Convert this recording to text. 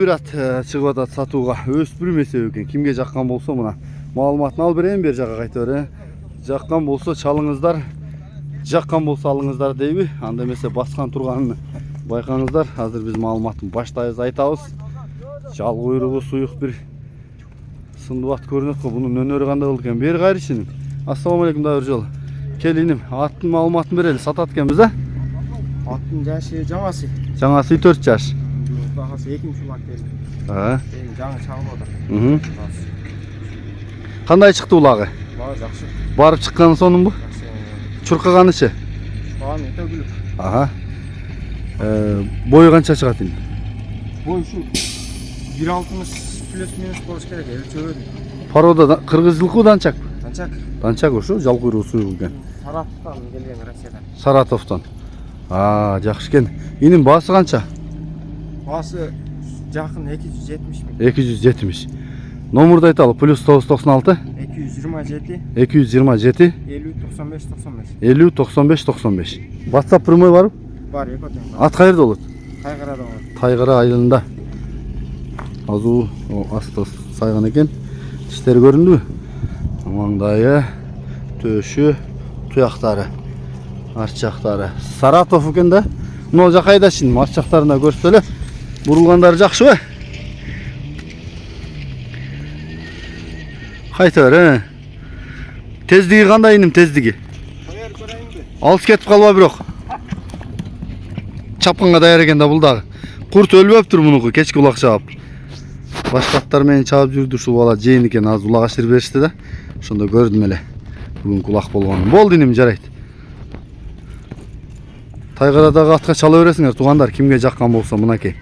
Бират чыгып атат сатууга. Өспүрүм эсеби экен. Кимге жаккан болсо мына маалыматын алып берейин бер жака кайта бер. Жаккан болсо чалыңыздар, жаккан болсо алыңыздар дейби. Анда эмесе баскан турганын байкаңыздар. Азыр биз маалыматын баштайбыз айтабыз. Жал куйругу суюк бир сындыбат көрүнөт го. Бунун өнөрү кандай болду экен? Бери кайрышын. Ассаламу алейкум да бир жолу. Кел иним, аттын маалыматын берели. Сатат экенбиз да? Аттын жашы жаңасы. Жаңасы 4 жаш. Багасы 2 чулак келди. Жаңы чагып отыр. Кандай чыкты улагы? Бага жакшы. Барып чыкканы сонун бу? Чуркаганычы? Чуркаган өтө Ага. Бою канча чыгат эndi? Бой ушу 1.60 плюс минус болуш керек. Өлчөбөдү. Порода кыргыз жылкы данчак. Данчак. Данчак ушу, жал куйругу суюк экен. Саратовтан келген Россиядан. Саратовтан. Жакшы экен. Инин баасы канча? Басы жакын 270 миң. 270. Номурду айталы. +996 227 227 50 95 95. 50 95 95. WhatsApp прямой барбы? Бар, экотен. Ат кайерде болот? Тайгарада болот. Тайгара айылында. Азуу асты сайган экен. Тиштери көрүндүбү? Маңдайы, төшү, туяктары, арт жактары. Саратов экен да. Мына жака айдашын, арт жактарына көрсөтөлү. Бурулгандары жакшыбы? Кайта бер, Тездиги кандай иним, тездиги? Даяр көрөйүнбү? Алыс кетип калба бирок. Чапканга даяр экен да бул дагы. Курт өлбөптүр мунуку, кечки улак чаап. Башка аттар менен чаап жүрдү, ушул бала жейин экен, аз улак ашыр беришти да. Ошондо көрдүм эле. Бүгүн улак болгонун. Болду иним, жарайт. Тайгарадагы атка чала бересиңер туугандар, кимге жаккан болсо мынакей.